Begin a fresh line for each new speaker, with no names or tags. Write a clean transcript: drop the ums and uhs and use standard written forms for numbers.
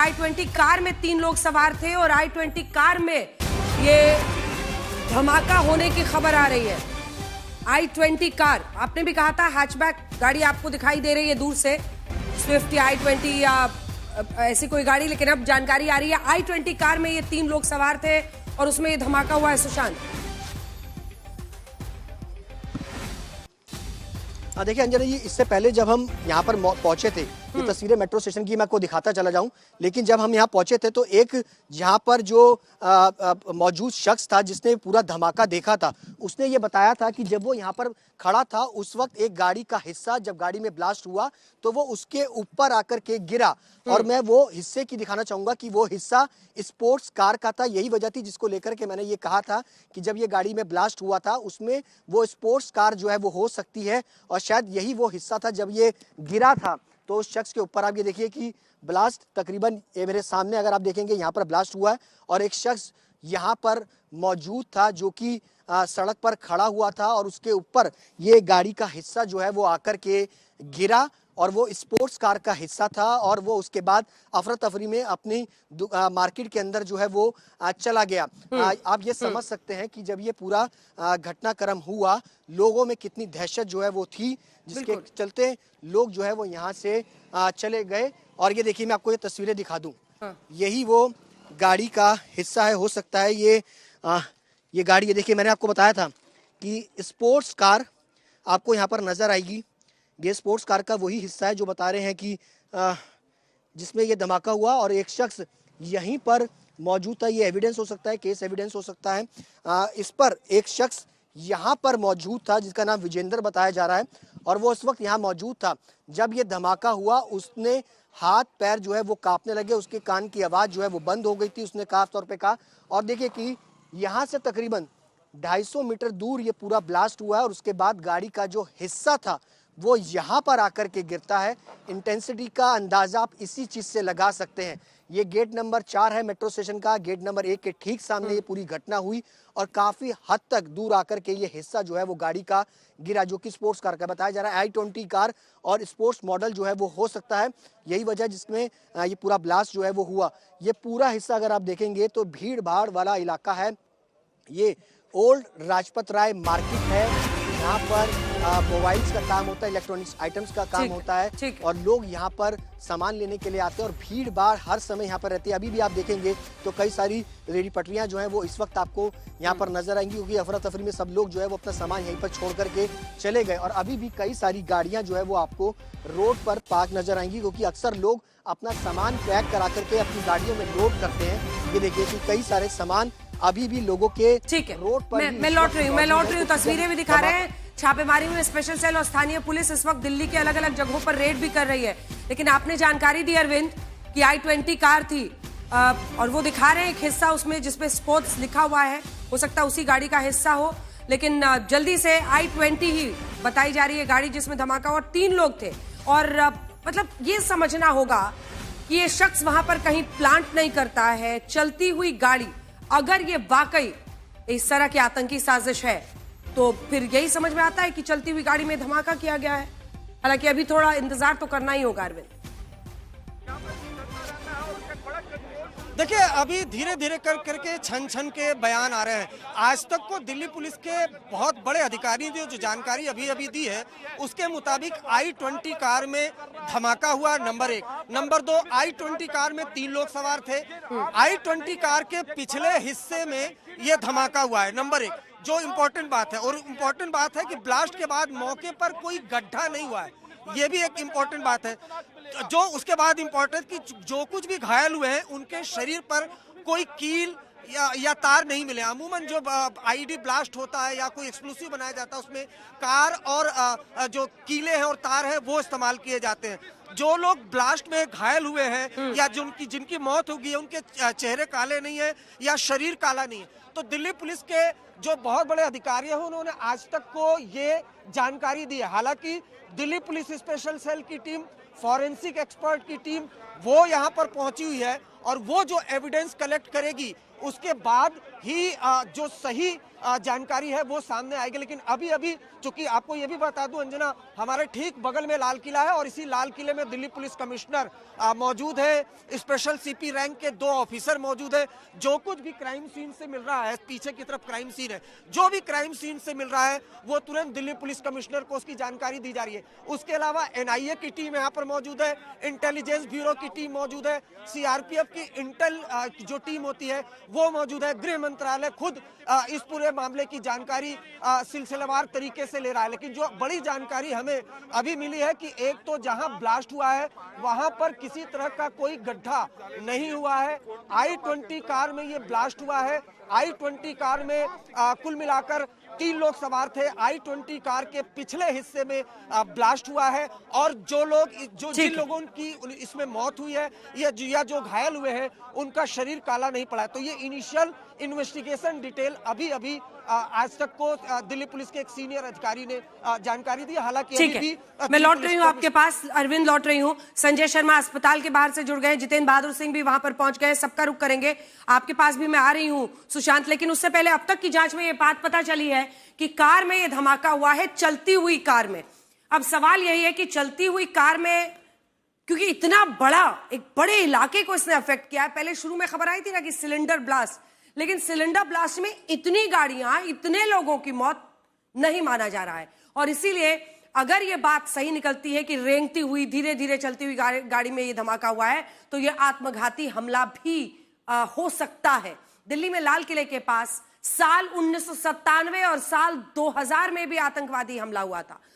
i20 car में 3 लोग सवार थे और i20 कार में ये धमाका होने की खबर आ रही है। i20 कार, आपने भी कहा था हैचबैक गाड़ी आपको दिखाई दे रही है दूर से, स्विफ्ट या i20 या ऐसी कोई गाड़ी, लेकिन अब जानकारी आ रही है i20 कार में ये 3 लोग सवार थे और उसमें ये धमाका हुआ है। सुशांत,
देखिए अंजना जी, इससे पहले जब हम यहाँ पर पहुंचे थे, ये तस्वीरें मेट्रो स्टेशन की मैं आपको दिखाता चला जाऊं, लेकिन जब हम यहाँ पहुंचे थे तो एक यहाँ पर जो मौजूद शख्स था जिसने पूरा धमाका देखा था, उसने ये बताया था कि जब वो यहाँ पर खड़ा था उस वक्त एक गाड़ी का हिस्सा जब गाड़ी में ब्लास्ट हुआ तो वो उसके ऊपर आकर के गिरा, और मैं वो हिस्से की दिखाना चाहूंगा कि वो हिस्सा स्पोर्ट्स कार का था। यही वजह थी जिसको लेकर के मैंने ये कहा था कि जब ये गाड़ी में ब्लास्ट हुआ था उसमें वो स्पोर्ट्स कार जो है वो हो सकती है, और शायद यही वो हिस्सा था जब ये गिरा था। तो उस शख्स के ऊपर आप ये देखिए कि ब्लास्ट तकरीबन ये मेरे सामने अगर आप देखेंगे यहाँ पर ब्लास्ट हुआ है, और एक शख्स यहाँ पर मौजूद था जो कि सड़क पर खड़ा हुआ था और उसके ऊपर ये गाड़ी का हिस्सा जो है वो आकर के गिरा, और वो स्पोर्ट्स कार का हिस्सा था, और वो उसके बाद अफरा तफरी में अपनी मार्केट के अंदर जो है वो चला गया। आप ये समझ सकते हैं कि जब ये पूरा घटनाक्रम हुआ लोगों में कितनी दहशत जो है वो थी, जिसके चलते लोग जो है वो यहाँ से चले गए। और ये देखिए मैं आपको ये तस्वीरें दिखा दूं, यही वो गाड़ी का हिस्सा है, हो सकता है ये गाड़ी, ये देखिए मैंने आपको बताया था कि स्पोर्ट्स कार आपको यहाँ पर नजर आएगी। ये स्पोर्ट्स कार का वही हिस्सा है जो बता रहे हैं कि जिसमें ये धमाका हुआ, और एक शख्स यहीं पर मौजूद था। ये एविडेंस हो सकता है, केस एविडेंस हो सकता है। इस पर एक शख्स यहाँ पर मौजूद था जिसका नाम विजेंद्र बताया जा रहा है, और वो उस वक्त यहाँ मौजूद था जब ये धमाका हुआ। उसने हाथ पैर जो है वो कांपने लगे, उसके कान की आवाज़ जो है वो बंद हो गई थी, उसने खास तौर पे कहा। और देखिए कि यहाँ से तकरीबन 250 मीटर दूर ये पूरा ब्लास्ट हुआ है, और उसके बाद गाड़ी का जो हिस्सा था वो यहाँ पर आकर के गिरता है। इंटेंसिटी का अंदाजा आप इसी चीज से लगा सकते हैं। ये गेट नंबर 4 है मेट्रो स्टेशन का, गेट नंबर 1 के ठीक सामने ये पूरी घटना हुई, और काफी हद तक दूर आकर के ये हिस्सा जो है वो गाड़ी का गिरा, जो कि स्पोर्ट्स कार का बताया जा रहा है। i20 कार और स्पोर्ट्स मॉडल जो है वो हो सकता है, यही वजह जिसमें ये पूरा ब्लास्ट जो है वो हुआ। ये पूरा हिस्सा अगर आप देखेंगे तो भीड़ भाड़ वाला इलाका है। ये ओल्ड राजपत राय मार्केट है, यहाँ पर मोबाइल्स का काम होता है, इलेक्ट्रॉनिक्स आइटम्स का काम होता है, और लोग यहाँ पर सामान लेने के लिए आते हैं, और भीड़ भाड़ हर समय यहाँ पर रहती है। अभी भी आप देखेंगे तो कई सारी रेडी पटरियाँ जो हैं वो इस वक्त आपको यहाँ पर नजर आएंगी, क्योंकि अफरा तफरी में सब लोग जो है वो अपना सामान यहीं पर छोड़ करके चले गए। और अभी भी कई सारी गाड़ियाँ जो है वो आपको रोड पर पार्क नजर आएंगी, क्योंकि अक्सर लोग अपना सामान पैक करा करके अपनी गाड़ियों में लोड करते हैं। ये देखिए कि कई सारे सामान अभी भी लोगों के रोड पर।
मैं लौट रही हूँ, तस्वीरें भी दिखा रहे हैं। छापेमारी में स्पेशल सेल और स्थानीय पुलिस इस वक्त दिल्ली के अलग अलग जगहों पर रेड भी कर रही है, लेकिन आपने जानकारी दी अरविंद कि i20 कार थी, और वो दिखा रहे हैं एक हिस्सा उसमें जिसमें स्पोर्ट्स लिखा हुआ है, हो सकता है उसी गाड़ी का हिस्सा हो, लेकिन जल्दी से i20 ही बताई जा रही है गाड़ी जिसमें धमाका हुआ। 3 लोग थे, और मतलब ये समझना होगा कि ये शख्स वहां पर कहीं प्लांट नहीं करता है। चलती हुई गाड़ी, अगर ये वाकई इस तरह की आतंकी साजिश है तो फिर यही समझ में आता है कि चलती हुई गाड़ी में धमाका किया गया है। हालांकि अभी थोड़ा इंतजार तो करना ही होगा अरविंद।
देखिए अभी धीरे धीरे करके छन छन के बयान आ रहे हैं। आज तक को दिल्ली पुलिस के बहुत बड़े अधिकारी ने जो जानकारी अभी दी है उसके मुताबिक i20 कार में धमाका हुआ, नंबर 1। नंबर 2, i20 कार में 3 लोग सवार थे। i20 कार के पिछले हिस्से में ये धमाका हुआ है, नंबर 1, जो इम्पोर्टेंट बात है। और इम्पोर्टेंट बात है कि ब्लास्ट के बाद मौके पर कोई गड्ढा नहीं हुआ है, ये भी एक इम्पोर्टेंट बात है। जो उसके बाद इम्पोर्टेंट कि जो कुछ भी घायल हुए हैं उनके शरीर पर कोई कील या तार नहीं मिले। अमूमन जो आईडी ब्लास्ट होता है या कोई एक्सप्लोसिव बनाया जाता है उसमें कार और जो कीले हैं और तार हैं वो इस्तेमाल किए जाते हैं। जो लोग ब्लास्ट में घायल हुए हैं या जिनकी मौत हो गई है उनके चेहरे काले नहीं है या शरीर काला नहीं है। तो दिल्ली पुलिस के जो बहुत बड़े अधिकारी हैं उन्होंने आज तक को ये जानकारी दी है। हालांकि दिल्ली पुलिस स्पेशल सेल की टीम, फॉरेंसिक एक्सपर्ट की टीम वो यहाँ पर पहुंची हुई है और वो जो एविडेंस कलेक्ट करेगी उसके बाद ही जो सही जानकारी है वो सामने आएगी। लेकिन अभी अभी चूंकि आपको ये भी बता दूं अंजना, हमारे ठीक बगल में लाल किला है और इसी लाल किले में दिल्ली पुलिस कमिश्नर मौजूद है, स्पेशल सीपी रैंक के 2 ऑफिसर मौजूद है। जो कुछ भी क्राइम सीन से मिल रहा है, पीछे की तरफ क्राइम सीन है, जो भी क्राइम सीन से मिल रहा है वो तुरंत दिल्ली पुलिस कमिश्नर को उसकी जानकारी दी जा रही है। उसके अलावा एनआईए की टीम यहाँ पर मौजूद है, इंटेलिजेंस ब्यूरो की टीम मौजूद है, सीआरपीएफ की इंटेल जो टीम होती है वो मौजूद है, गृह मंत्रालय खुद इस पूरे मामले की जानकारी सिलसिलेवार तरीके से ले रहा है। लेकिन जो बड़ी जानकारी हमें अभी मिली है कि एक तो जहां ब्लास्ट हुआ है वहां पर किसी तरह का कोई गड्ढा नहीं हुआ है। i20 कार में ये ब्लास्ट हुआ है। i20 कार में कुल मिलाकर 3 लोग सवार थे। i20 कार के पिछले हिस्से में ब्लास्ट हुआ है और जिन लोगों की इसमें मौत हुई है या जो घायल हुए हैं उनका शरीर काला नहीं पड़ा है। तो ये इनिशियल इन्वेस्टिगेशन डिटेल अभी आज तक को दिल्ली पुलिस के एक सीनियर अधिकारी ने जानकारी दी। हालांकि
ठीक है, मैं लौट रही हूँ आपके पास, अरविंद लौट रही हूँ। संजय शर्मा अस्पताल के बाहर से जुड़ गए, जितेंद्र बहादुर सिंह भी वहां पर पहुंच गए, सबका रुख करेंगे। आपके पास भी मैं आ रही हूँ सुशांत, लेकिन उससे पहले अब तक की जांच में ये बात पता चली है कि कार में ये धमाका हुआ है, चलती हुई कार में। अब सवाल यही है कि चलती हुई कार में, क्योंकि इतना बड़ा एक बड़े इलाके को इसने अफेक्ट किया है। पहले शुरू में खबर आई थी ना कि सिलेंडर ब्लास्ट, लेकिन सिलेंडर ब्लास्ट में इतनी गाड़ियां, इतने लोगों की मौत नहीं माना जा रहा है। और इसीलिए अगर ये बात सही निकलती है कि रेंगती हुई धीरे धीरे चलती हुई गाड़ी में ये धमाका हुआ है, तो ये आत्मघाती हमला भी हो सकता है। दिल्ली में लाल किले के पास साल 1997 और साल 2000 में भी आतंकवादी हमला हुआ था।